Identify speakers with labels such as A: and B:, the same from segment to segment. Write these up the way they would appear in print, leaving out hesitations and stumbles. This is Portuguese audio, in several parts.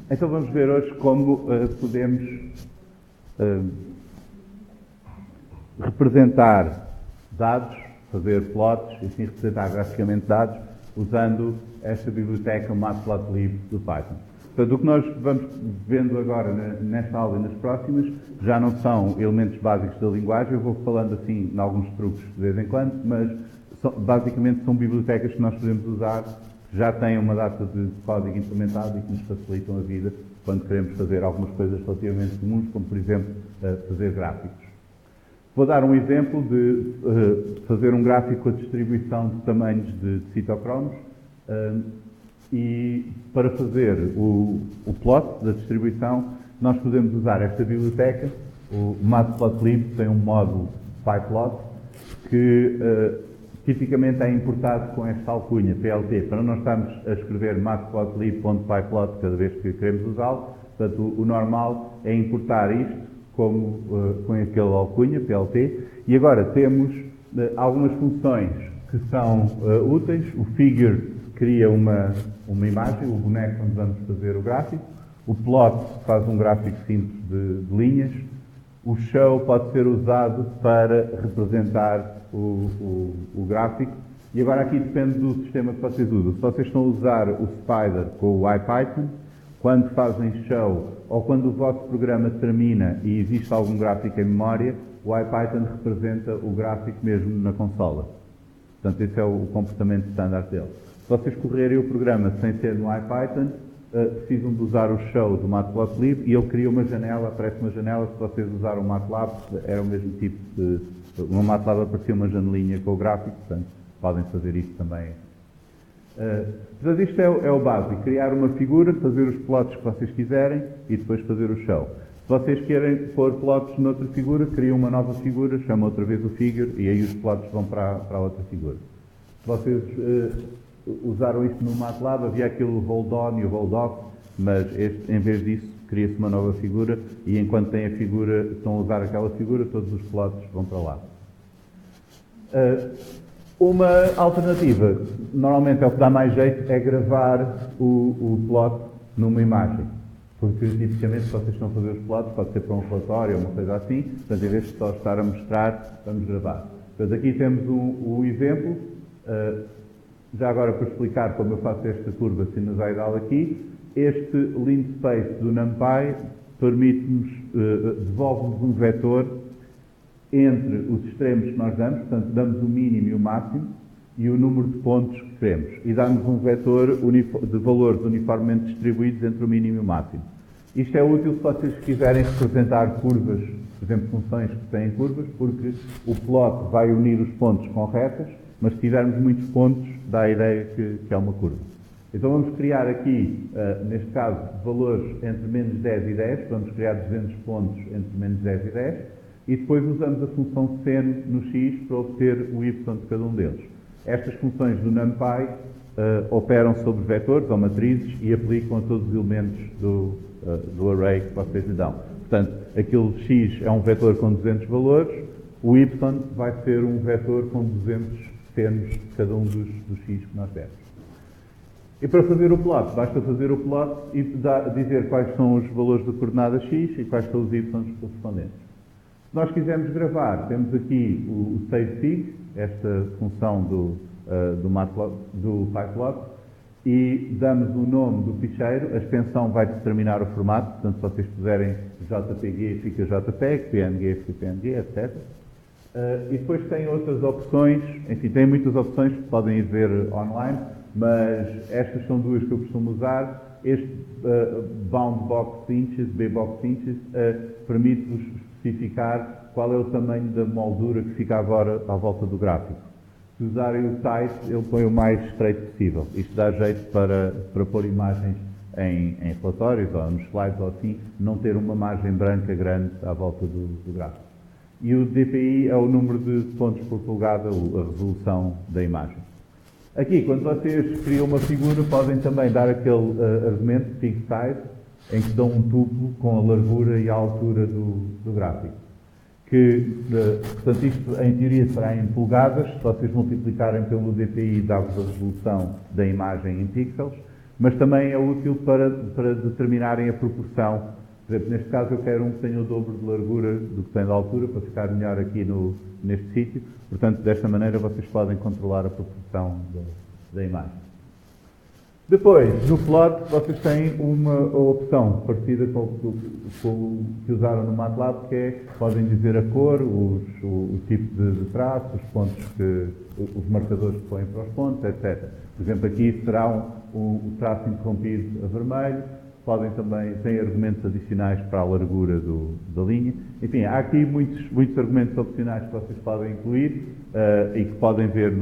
A: Então vamos ver hoje como podemos representar dados, fazer plots e assim representar graficamente dados usando esta biblioteca Matplotlib do Python. Portanto, o que nós vamos vendo agora nesta aula e nas próximas já não são elementos básicos da linguagem, eu vou falando assim em alguns truques de vez em quando, mas basicamente são bibliotecas que nós podemos usar, que já têm uma data de código implementado e que nos facilitam a vida quando queremos fazer algumas coisas relativamente comuns, como por exemplo fazer gráficos. Vou dar um exemplo de fazer um gráfico com a distribuição de tamanhos de citocromos e para fazer o plot da distribuição nós podemos usar esta biblioteca, o Matplotlib tem um módulo pyplot que tipicamente é importado com esta alcunha, PLT, para não estarmos a escrever matplotlib.pyplot cada vez que queremos usá-lo. Portanto, o normal é importar isto como com aquele alcunha, PLT. E agora temos algumas funções que são úteis. O figure cria uma imagem, o boneco onde vamos fazer o gráfico. O plot faz um gráfico simples de linhas. O show pode ser usado para representar o gráfico. E agora aqui depende do sistema que vocês usam. Se vocês estão a usar o Spider com o IPython, quando fazem show ou quando o vosso programa termina e existe algum gráfico em memória, o IPython representa o gráfico mesmo na consola. Portanto, esse é o comportamento standard dele. Se vocês correrem o programa sem ser no IPython, precisam de usar o show do Matplotlib e ele cria uma janela, aparece uma janela. Se vocês usaram o MATLAB, era o mesmo tipo de... No MATLAB aparecia uma janelinha com o gráfico, portanto, podem fazer isto também. Portanto, isto é o básico, criar uma figura, fazer os plots que vocês quiserem e depois fazer o show. Se vocês querem pôr plots noutra figura, criam uma nova figura, chamam outra vez o figure e aí os plots vão para a outra figura. Se vocês usaram isto no MATLAB, havia aquele hold on e o hold off, mas em vez disso cria-se uma nova figura e enquanto têm a figura, estão a usar aquela figura, todos os plots vão para lá. Uma alternativa, normalmente é o que dá mais jeito, é gravar o plot numa imagem. Porque, tipicamente, se vocês estão a fazer os plots, pode ser para um relatório ou uma coisa assim, portanto, em vez de só estar a mostrar, vamos gravar. Portanto, aqui temos o exemplo. Já agora, para explicar como eu faço esta curva sinusoidal aqui, este linspace do NumPy permite-nos, devolve-nos um vetor entre os extremos que nós damos, portanto, damos o mínimo e o máximo, e o número de pontos que queremos. E dá-nos um vetor de valores uniformemente distribuídos entre o mínimo e o máximo. Isto é útil se vocês quiserem representar curvas, por exemplo, funções que têm curvas, porque o plot vai unir os pontos com retas, mas se tivermos muitos pontos, dá a ideia que é uma curva. Então vamos criar aqui, neste caso, valores entre menos 10 e 10, vamos criar 200 pontos entre menos 10 e 10, e depois usamos a função sen no x para obter o y de cada um deles. Estas funções do NumPy operam sobre vetores ou matrizes e aplicam a todos os elementos do array que vocês lhe dão. Portanto, aquele x é um vetor com 200 valores, o y vai ser um vetor com 200 senos de cada um dos x que nós demos. E para fazer o plot, basta fazer o plot e dizer quais são os valores de coordenada x e quais são os y correspondentes. Se nós quisermos gravar, temos aqui o savefig, esta função do pyplot, e damos o nome do ficheiro, a extensão vai determinar o formato, portanto, se vocês puserem JPG fica JPEG, PNG fica PNG, etc. E depois tem outras opções, enfim, tem muitas opções que podem ir ver online, mas estas são duas que eu costumo usar. Este boundbox inches, bbox inches, permite-vos especificar qual é o tamanho da moldura que fica agora à volta do gráfico. Se usarem o tight, ele põe o mais estreito possível. Isto dá jeito para pôr imagens em relatórios ou nos slides ou assim, não ter uma margem branca grande à volta do gráfico. E o DPI é o número de pontos por polegada, a resolução da imagem. Aqui, quando vocês criam uma figura, podem também dar aquele argumento, fig size, em que dão um tuplo com a largura e a altura do gráfico. Portanto, isto em teoria será em polegadas, se vocês multiplicarem pelo DPI dá-vos a resolução da imagem em pixels, mas também é útil para determinarem a proporção. Por exemplo, neste caso eu quero um que tenha o dobro de largura do que tem de altura, para ficar melhor aqui neste sítio. Portanto, desta maneira vocês podem controlar a proporção da imagem. Depois, no plot, vocês têm uma opção parecida com o que usaram no MATLAB, que é, podem dizer a cor, o tipo de traço, os pontos os marcadores que põem para os pontos, etc. Por exemplo, aqui será o traço interrompido a vermelho. Podem também, têm argumentos adicionais para a largura da linha. Enfim, há aqui muitos argumentos opcionais que vocês podem incluir e que podem ver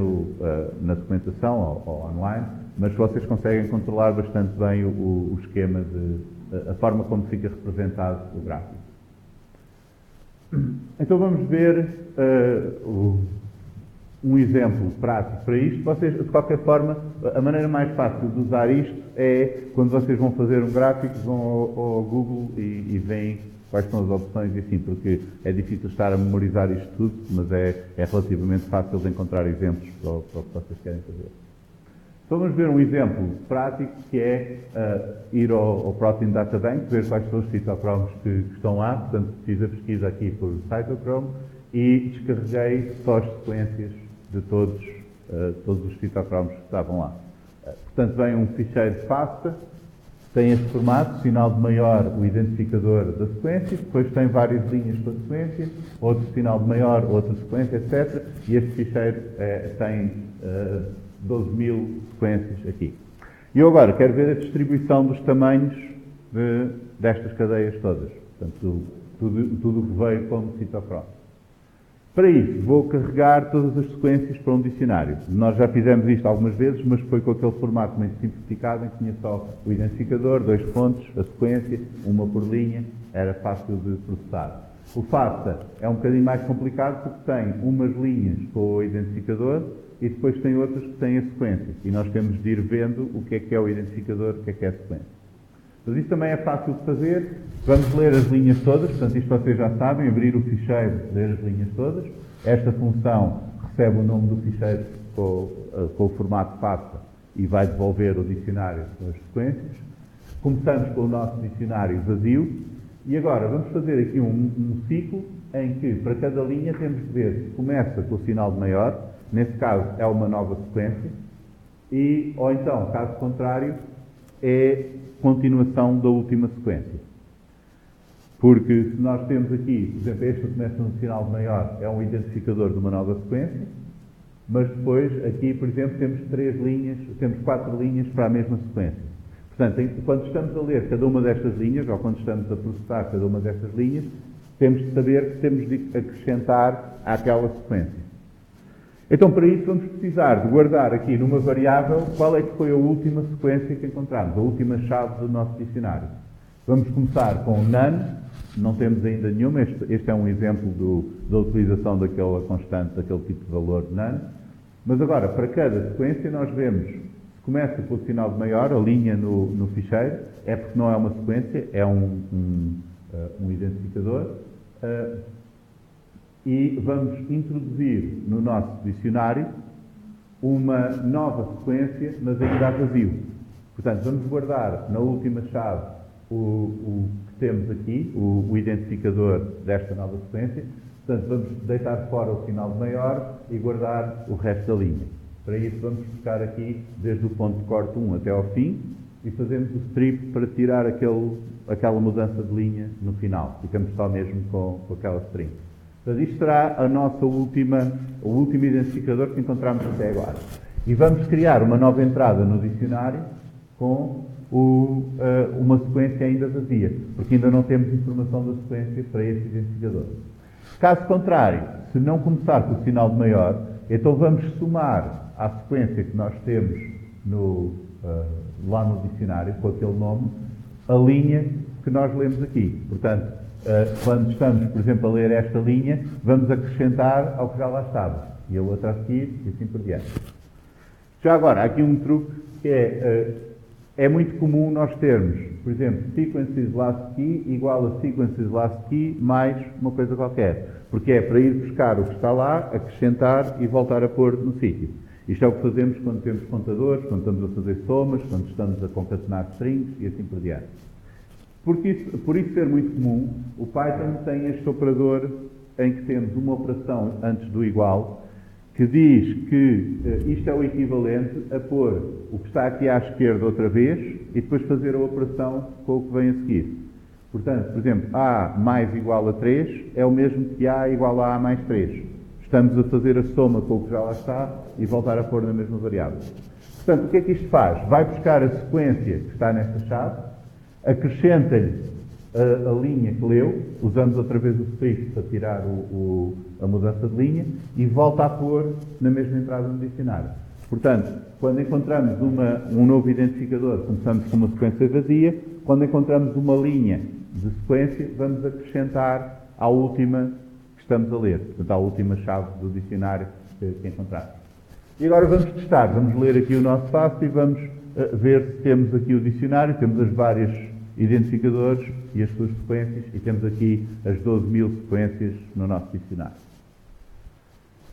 A: na documentação ou online, mas vocês conseguem controlar bastante bem o esquema, a forma como fica representado o gráfico. Então vamos ver um exemplo prático para isto. Vocês, de qualquer forma, a maneira mais fácil de usar isto é quando vocês vão fazer um gráfico, vão ao Google e veem quais são as opções e assim, porque é difícil estar a memorizar isto tudo, mas é relativamente fácil de encontrar exemplos para o que vocês querem fazer. Então vamos ver um exemplo prático, que é ir ao Protein Data Bank, ver quais são os citocromos que estão lá. Portanto, fiz a pesquisa aqui por cytochrome e descarreguei só as sequências de todos os citocromos que estavam lá. Portanto, vem um ficheiro FASTA, tem este formato, sinal de maior, o identificador da sequência, depois tem várias linhas para a sequência, outro sinal de maior, outra sequência, etc. E este ficheiro tem 12.000 sequências aqui. E eu agora quero ver a distribuição dos tamanhos destas cadeias todas. Portanto, tudo o que veio como citocromo. Para isso, vou carregar todas as sequências para um dicionário. Nós já fizemos isto algumas vezes, mas foi com aquele formato muito simplificado, em que tinha só o identificador, 2 pontos, a sequência, uma por linha, era fácil de processar. O FASTA é um bocadinho mais complicado porque tem umas linhas com o identificador e depois tem outras que têm a sequência. E nós temos de ir vendo o que é o identificador, o que é a sequência. Mas isso também é fácil de fazer. Vamos ler as linhas todas, portanto, isto vocês já sabem, abrir o ficheiro, ler as linhas todas. Esta função recebe o nome do ficheiro com o formato FASTA e vai devolver o dicionário com as sequências. Começamos com o nosso dicionário vazio e agora vamos fazer aqui um ciclo em que para cada linha temos de ver se começa com o sinal de maior, nesse caso é uma nova sequência, ou então, caso contrário, é continuação da última sequência. Porque se nós temos aqui, por exemplo, esta começa no sinal de maior, é um identificador de uma nova sequência, mas depois aqui, por exemplo, temos 4 linhas para a mesma sequência. Portanto, quando estamos a ler cada uma destas linhas, ou quando estamos a processar cada uma destas linhas, temos de saber que temos de acrescentar àquela sequência. Então, para isso, vamos precisar de guardar aqui numa variável qual é que foi a última sequência que encontramos, a última chave do nosso dicionário. Vamos começar com none, não temos ainda nenhuma, este é um exemplo da utilização daquela constante, daquele tipo de valor de none. Mas agora, para cada sequência, nós vemos, se começa com o sinal de maior, a linha no ficheiro, é porque não é uma sequência, é um identificador. E vamos introduzir no nosso dicionário uma nova sequência, mas ainda a vazio. Portanto, vamos guardar na última chave o que temos aqui, o identificador desta nova sequência. Portanto, vamos deitar fora o sinal de maior e guardar o resto da linha. Para isso, vamos buscar aqui desde o ponto de corte 1 até ao fim e fazemos o strip para tirar aquela mudança de linha no final. Ficamos só mesmo com aquela string. Portanto, isto será o último identificador que encontramos até agora. E vamos criar uma nova entrada no dicionário com uma sequência ainda vazia, porque ainda não temos informação da sequência para esse identificador. Caso contrário, se não começar com o sinal de maior, então vamos somar à sequência que nós temos lá no dicionário, com aquele nome, a linha que nós lemos aqui. Portanto, quando estamos, por exemplo, a ler esta linha, vamos acrescentar ao que já lá estava. E a outra a seguir, e assim por diante. Já agora, há aqui um truque que é muito comum nós termos, por exemplo, sequences last key igual a sequences last key mais uma coisa qualquer. Porque é para ir buscar o que está lá, acrescentar e voltar a pôr no sítio. Isto é o que fazemos quando temos contadores, quando estamos a fazer somas, quando estamos a concatenar strings e assim por diante. Por isso ser muito comum, o Python tem este operador em que temos uma operação antes do igual, que diz que isto é o equivalente a pôr o que está aqui à esquerda outra vez e depois fazer a operação com o que vem a seguir. Portanto, por exemplo, A mais igual a 3 é o mesmo que A igual a A mais 3. Estamos a fazer a soma com o que já lá está e voltar a pôr na mesma variável. Portanto, o que é que isto faz? Vai buscar a sequência que está nesta chave, acrescenta-lhe a linha que leu, usamos outra vez o sufixo para tirar a mudança de linha e volta a pôr na mesma entrada no dicionário. Portanto, quando encontramos um novo identificador, começamos com uma sequência vazia. Quando encontramos uma linha de sequência, vamos acrescentar à última que estamos a ler, portanto, à última chave do dicionário que encontramos. E agora vamos testar, vamos ler aqui o nosso passo e vamos ver se temos aqui o dicionário, temos as várias identificadores e as suas sequências, e temos aqui as 12.000 sequências no nosso dicionário.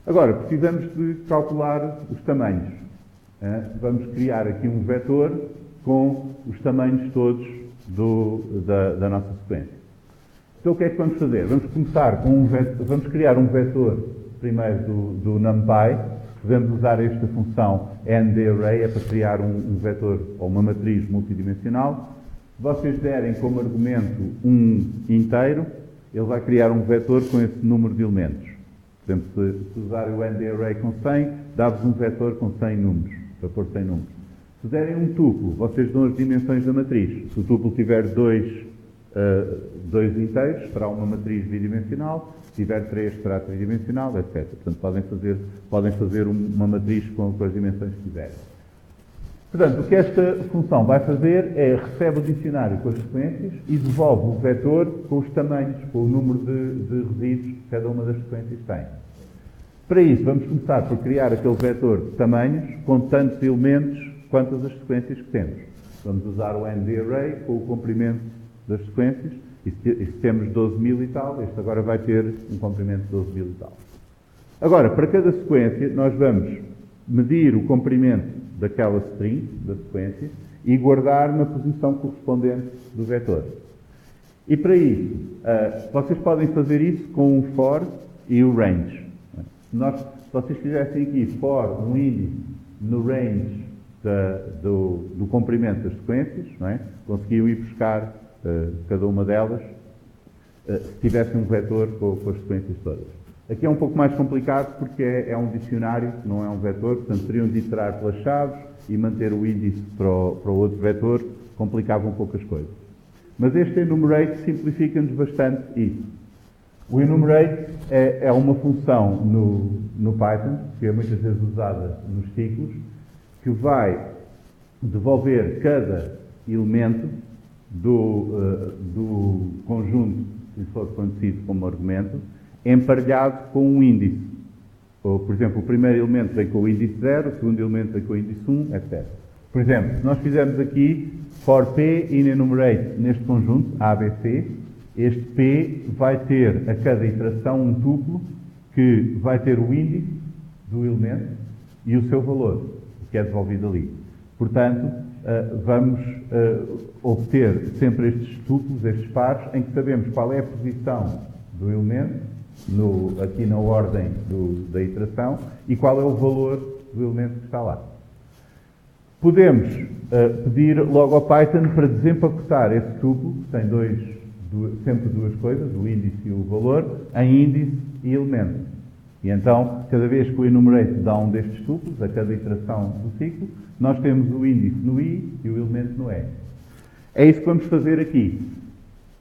A: Agora, precisamos de calcular os tamanhos. Vamos criar aqui um vetor com os tamanhos todos da nossa sequência. Então, o que é que vamos fazer? Vamos começar com vamos criar um vetor primeiro do NumPy. Podemos usar esta função ndArray para criar um vetor ou uma matriz multidimensional. Se vocês derem como argumento um inteiro, ele vai criar um vetor com esse número de elementos. Por exemplo, se usarem o ndArray com 100, dá-vos um vetor com 100 números, para pôr 100 números. Se derem um tuplo, vocês dão as dimensões da matriz. Se o tuplo tiver dois inteiros, será uma matriz bidimensional. Se tiver 3, será tridimensional, etc. Portanto, podem fazer uma matriz com as dimensões que quiserem. Portanto, o que esta função vai fazer é recebe o dicionário com as sequências e devolve o vetor com os tamanhos, com o número de resíduos que cada uma das sequências tem. Para isso, vamos começar por criar aquele vetor de tamanhos com tantos elementos quantas as sequências que temos. Vamos usar o ndArray com o comprimento das sequências e se temos 12.000 e tal, este agora vai ter um comprimento de 12.000 e tal. Agora, para cada sequência, nós vamos medir o comprimento daquela string, da sequência, e guardar na posição correspondente do vetor. E para isso, vocês podem fazer isso com o for e o range. Se vocês fizessem aqui for um índice no range do comprimento das sequências, não é? Conseguiam ir buscar cada uma delas se tivessem um vetor com as sequências todas. Aqui é um pouco mais complicado porque é um dicionário, não é um vetor, portanto teriam de iterar pelas chaves e manter o índice para o outro vetor, complicava um pouco as coisas. Mas este enumerate simplifica-nos bastante isso. O enumerate é uma função no Python, que é muitas vezes usada nos ciclos, que vai devolver cada elemento do conjunto que for conhecido como argumento, emparelhado com um índice. Ou, por exemplo, o primeiro elemento vem com o índice 0, o segundo elemento vem com o índice 1, etc. Por exemplo, se nós fizermos aqui for P in enumerate neste conjunto, ABC, este P vai ter a cada iteração um tuplo que vai ter o índice do elemento e o seu valor, que é devolvido ali. Portanto, vamos obter sempre estes tuplos, estes pares, em que sabemos qual é a posição do elemento, aqui na ordem da iteração, e qual é o valor do elemento que está lá. Podemos pedir logo ao Python para desempacotar esse tuplo, que tem sempre duas coisas, o índice e o valor, em índice e elemento. E então, cada vez que o enumerate dá um destes tuplos, a cada iteração do ciclo, nós temos o índice no i e o elemento no e. É isso que vamos fazer aqui.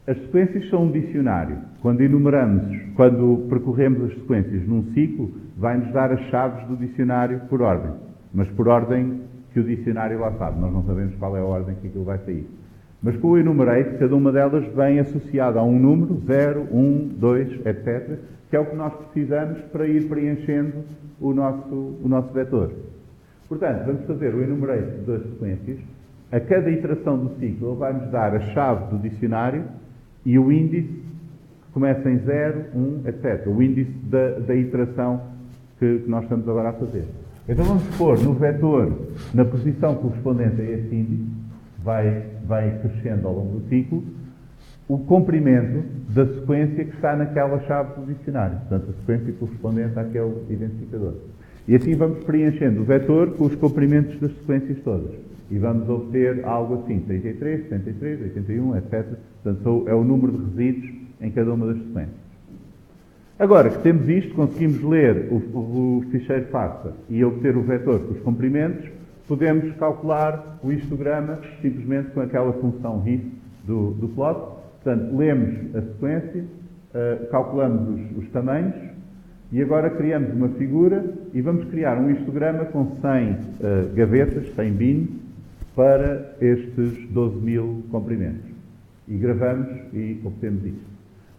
A: As sequências são um dicionário. Quando percorremos as sequências num ciclo, vai-nos dar as chaves do dicionário por ordem. Mas por ordem que o dicionário lá sabe. Nós não sabemos qual é a ordem que aquilo vai sair. Mas com o enumerate, cada uma delas vem associada a um número, 0, 1, 2, etc., que é o que nós precisamos para ir preenchendo o nosso vetor. Portanto, vamos fazer o enumerate das sequências. A cada iteração do ciclo, ele vai-nos dar a chave do dicionário e o índice que começa em 0, 1, etc. O índice da iteração que nós estamos agora a fazer. Então vamos pôr no vetor, na posição correspondente a este índice, vai crescendo ao longo do ciclo, o comprimento da sequência que está naquela chave do dicionário. Portanto, a sequência correspondente àquele identificador. E assim vamos preenchendo o vetor com os comprimentos das sequências todas. E vamos obter algo assim, 33, 73, 81, etc. Portanto, é o número de resíduos em cada uma das sequências. Agora que temos isto, conseguimos ler o ficheiro FASTA e obter o vetor com os comprimentos, podemos calcular o histograma simplesmente com aquela função RIF do plot. Portanto, lemos a sequência, calculamos os tamanhos e agora criamos uma figura e vamos criar um histograma com 100 gavetas, 100 bins, para estes 12.000 comprimentos. E gravamos e obtemos isto.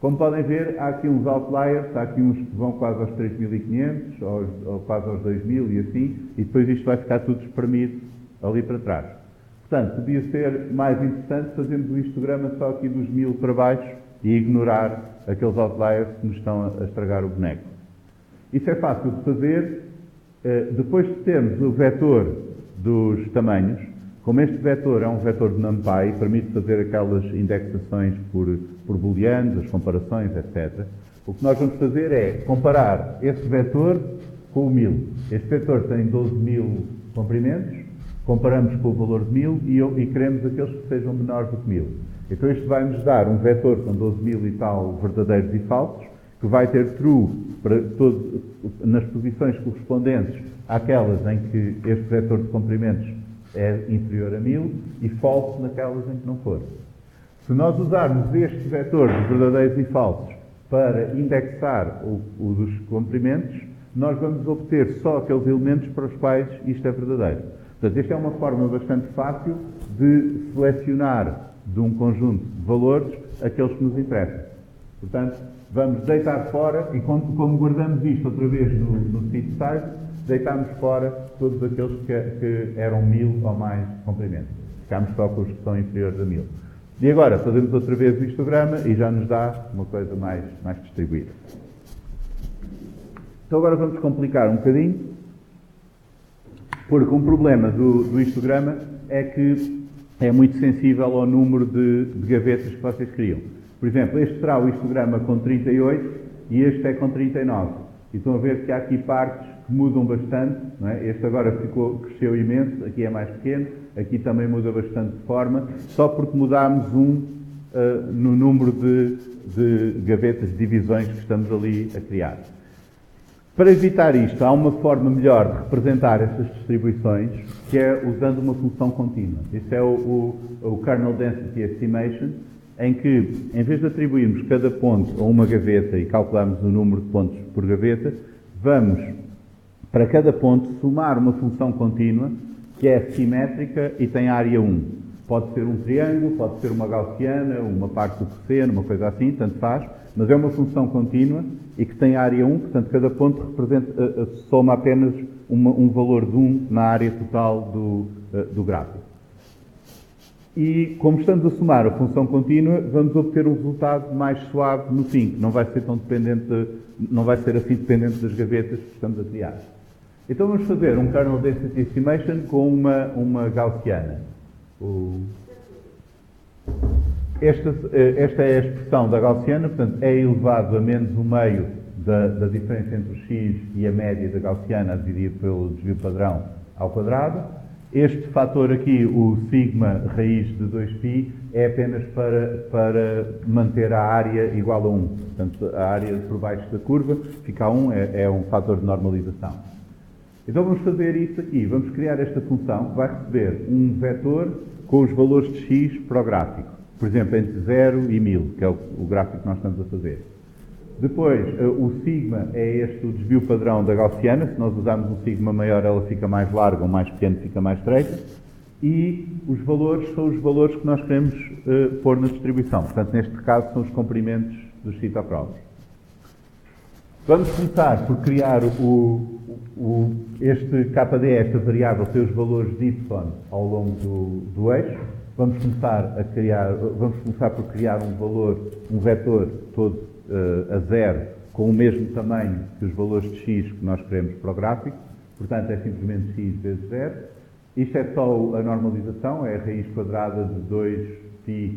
A: Como podem ver, há aqui uns outliers, há aqui uns que vão quase aos 3.500, ou quase aos 2.000 e assim, e depois isto vai ficar tudo espremido ali para trás. Portanto, podia ser mais interessante fazermos o histograma só aqui dos 1.000 para baixo e ignorar aqueles outliers que nos estão a estragar o boneco. Isso é fácil de fazer. Depois de termos o vetor dos tamanhos, como este vetor é um vetor de NumPy, permite fazer aquelas indexações por booleanos, as comparações, etc. O que nós vamos fazer é comparar esse vetor com o 1000. Este vetor tem 12.000 comprimentos, comparamos com o valor de 1000 e queremos aqueles que sejam menores do que 1000. Então isto vai nos dar um vetor com 12.000 e tal verdadeiros e falsos, que vai ter true para nas posições correspondentes àquelas em que este vetor de comprimentos é inferior a 1000 e falso naquelas em que não for. Se nós usarmos este vetor de verdadeiros e falsos para indexar o dos comprimentos, nós vamos obter só aqueles elementos para os quais isto é verdadeiro. Portanto, esta é uma forma bastante fácil de selecionar de um conjunto de valores aqueles que nos interessam. Portanto, vamos deitar fora e como guardamos isto outra vez no seed size, deitamos fora todos aqueles que eram 1000 ou mais comprimentos. Ficamos só com os que são inferiores a 1000. E agora fazemos outra vez o histograma e já nos dá uma coisa mais distribuída. Então agora vamos complicar um bocadinho, porque um problema do histograma é que é muito sensível ao número de gavetas que vocês criam. Por exemplo, este será o histograma com 38 e este é com 39. E estão a ver que há aqui partes que mudam bastante, não é? Este agora cresceu imenso, aqui é mais pequeno, aqui também muda bastante de forma, só porque mudámos no número de gavetas, de divisões que estamos ali a criar. Para evitar isto, há uma forma melhor de representar estas distribuições, que é usando uma função contínua. Este é o Kernel Density Estimation, em que, em vez de atribuirmos cada ponto a uma gaveta e calcularmos o número de pontos por gaveta, vamos, para cada ponto, somar uma função contínua, que é simétrica e tem área 1. Pode ser um triângulo, pode ser uma gaussiana, uma parte do cosseno, uma coisa assim, tanto faz, mas é uma função contínua e que tem área 1, portanto, cada ponto soma apenas um valor de 1 na área total do gráfico. E, como estamos a somar a função contínua, vamos obter um resultado mais suave no fim, que não vai ser tão dependente, não vai ser assim dependente das gavetas que estamos a criar. Então vamos fazer um Kernel Density Estimation com uma gaussiana. Esta é a expressão da gaussiana, portanto, é elevado a menos o meio da diferença entre o x e a média da gaussiana dividido pelo desvio padrão ao quadrado. Este fator aqui, o sigma raiz de 2π, é apenas para manter a área igual a 1. Portanto, a área por baixo da curva fica a 1, é um fator de normalização. Então vamos fazer isso aqui. Vamos criar esta função que vai receber um vetor com os valores de x para o gráfico. Por exemplo, entre 0 e 1000, que é o gráfico que nós estamos a fazer. Depois, o sigma é o desvio padrão da gaussiana. Se nós usarmos um sigma maior, ela fica mais larga, ou mais pequeno, fica mais estreita. E os valores são os valores que nós queremos pôr na distribuição. Portanto, neste caso, são os comprimentos dos citoprovos. Vamos começar por criar este KD, esta variável, tem os valores de y ao longo do eixo. Vamos começar por criar um vetor todo a 0, com o mesmo tamanho que os valores de x que nós queremos para o gráfico. portanto é simplesmente x vezes 0. Isto é só a normalização, é a raiz quadrada de 2π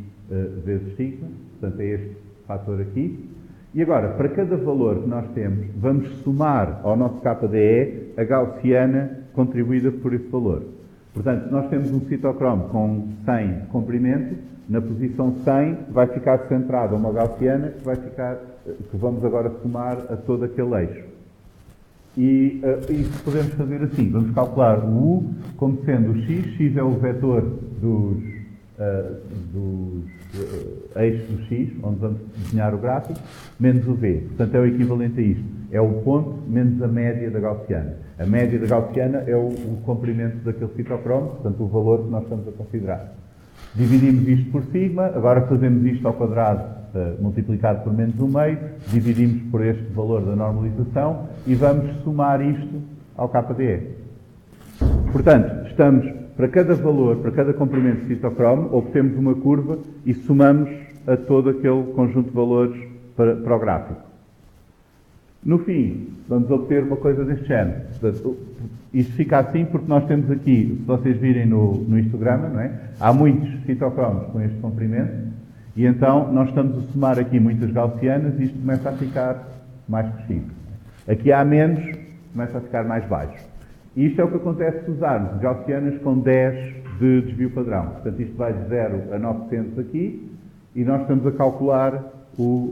A: vezes sigma, portanto é este fator aqui. E agora, para cada valor que nós temos, vamos somar ao nosso KDE a gaussiana contribuída por esse valor. Portanto, nós temos um citocromo com 100 de comprimento, na posição 100 vai ficar centrada uma gaussiana que vamos agora somar a todo aquele eixo. E isso podemos fazer assim, vamos calcular o U como sendo o x é o vetor dos eixos do x, onde vamos desenhar o gráfico, menos o v. Portanto, é o equivalente a isto. É o ponto menos a média da gaussiana. A média da gaussiana é o comprimento daquele citocromo, portanto, o valor que nós estamos a considerar. Dividimos isto por sigma, agora fazemos isto ao quadrado multiplicado por menos 1/2, dividimos por este valor da normalização e vamos somar isto ao KDE. Portanto, para cada valor, para cada comprimento de citocromo, obtemos uma curva e somamos a todo aquele conjunto de valores para o gráfico. No fim, vamos obter uma coisa deste género. Portanto, isto fica assim porque nós temos aqui, se vocês virem no histograma, não é? Há muitos citocromos com este comprimento e então nós estamos a somar aqui muitas gaussianas e isto começa a ficar mais crescido. Aqui há menos, começa a ficar mais baixo. E isto é o que acontece se usarmos gaussianas com 10 de desvio padrão. Portanto, isto vai de 0 a 900 aqui e nós estamos a calcular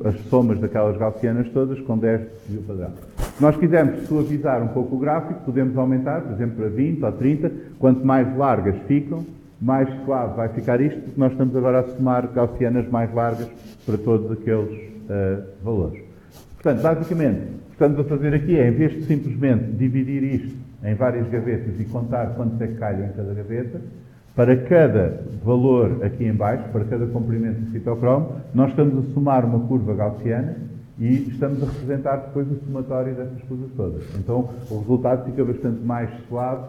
A: as somas daquelas gaussianas todas com 10 de desvio padrão. Se nós quisermos suavizar um pouco o gráfico, podemos aumentar, por exemplo, para 20 ou 30. Quanto mais largas ficam, mais suave vai ficar isto, porque nós estamos agora a somar gaussianas mais largas para todos aqueles valores. Portanto, basicamente, o que estamos a fazer aqui é, em vez de simplesmente dividir isto em várias gavetas e contar quantos é que calham em cada gaveta, para cada valor aqui em baixo, para cada comprimento do citocromo, nós estamos a somar uma curva gaussiana e estamos a representar depois o somatório dessas coisas todas. Então, o resultado fica bastante mais suave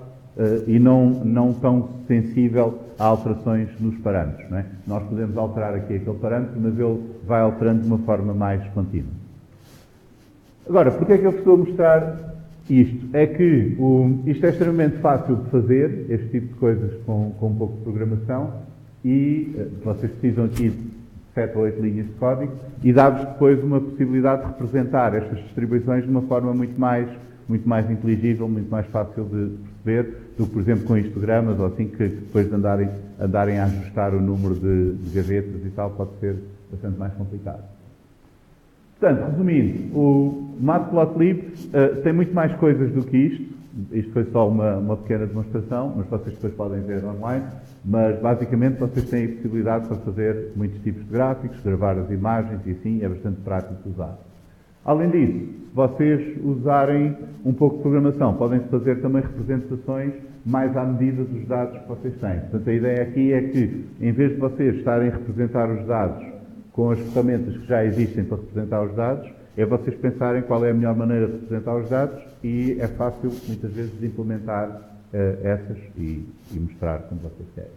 A: e não tão sensível a alterações nos parâmetros. Não é? Nós podemos alterar aqui aquele parâmetro, mas ele vai alterando de uma forma mais contínua. Agora, porquê é que eu estou a mostrar isto? É que isto é extremamente fácil de fazer, este tipo de coisas com um pouco de programação, e vocês precisam aqui de 7 ou 8 linhas de código, e dá-vos depois uma possibilidade de representar estas distribuições de uma forma muito mais inteligível, muito mais fácil de perceber, do que, por exemplo, com histogramas, ou assim, que depois de andarem a ajustar o número de gavetas e tal, pode ser bastante mais complicado. Portanto, resumindo, o Matplotlib tem muito mais coisas do que isto. Isto foi só uma pequena demonstração, mas vocês depois podem ver online. Mas, basicamente, vocês têm a possibilidade para fazer muitos tipos de gráficos, gravar as imagens e assim, é bastante prático de usar. Além disso, se vocês usarem um pouco de programação, podem fazer também representações mais à medida dos dados que vocês têm. Portanto, a ideia aqui é que, em vez de vocês estarem a representar os dados com as ferramentas que já existem para representar os dados, é vocês pensarem qual é a melhor maneira de representar os dados e é fácil, muitas vezes, de implementar essas e mostrar como vocês querem.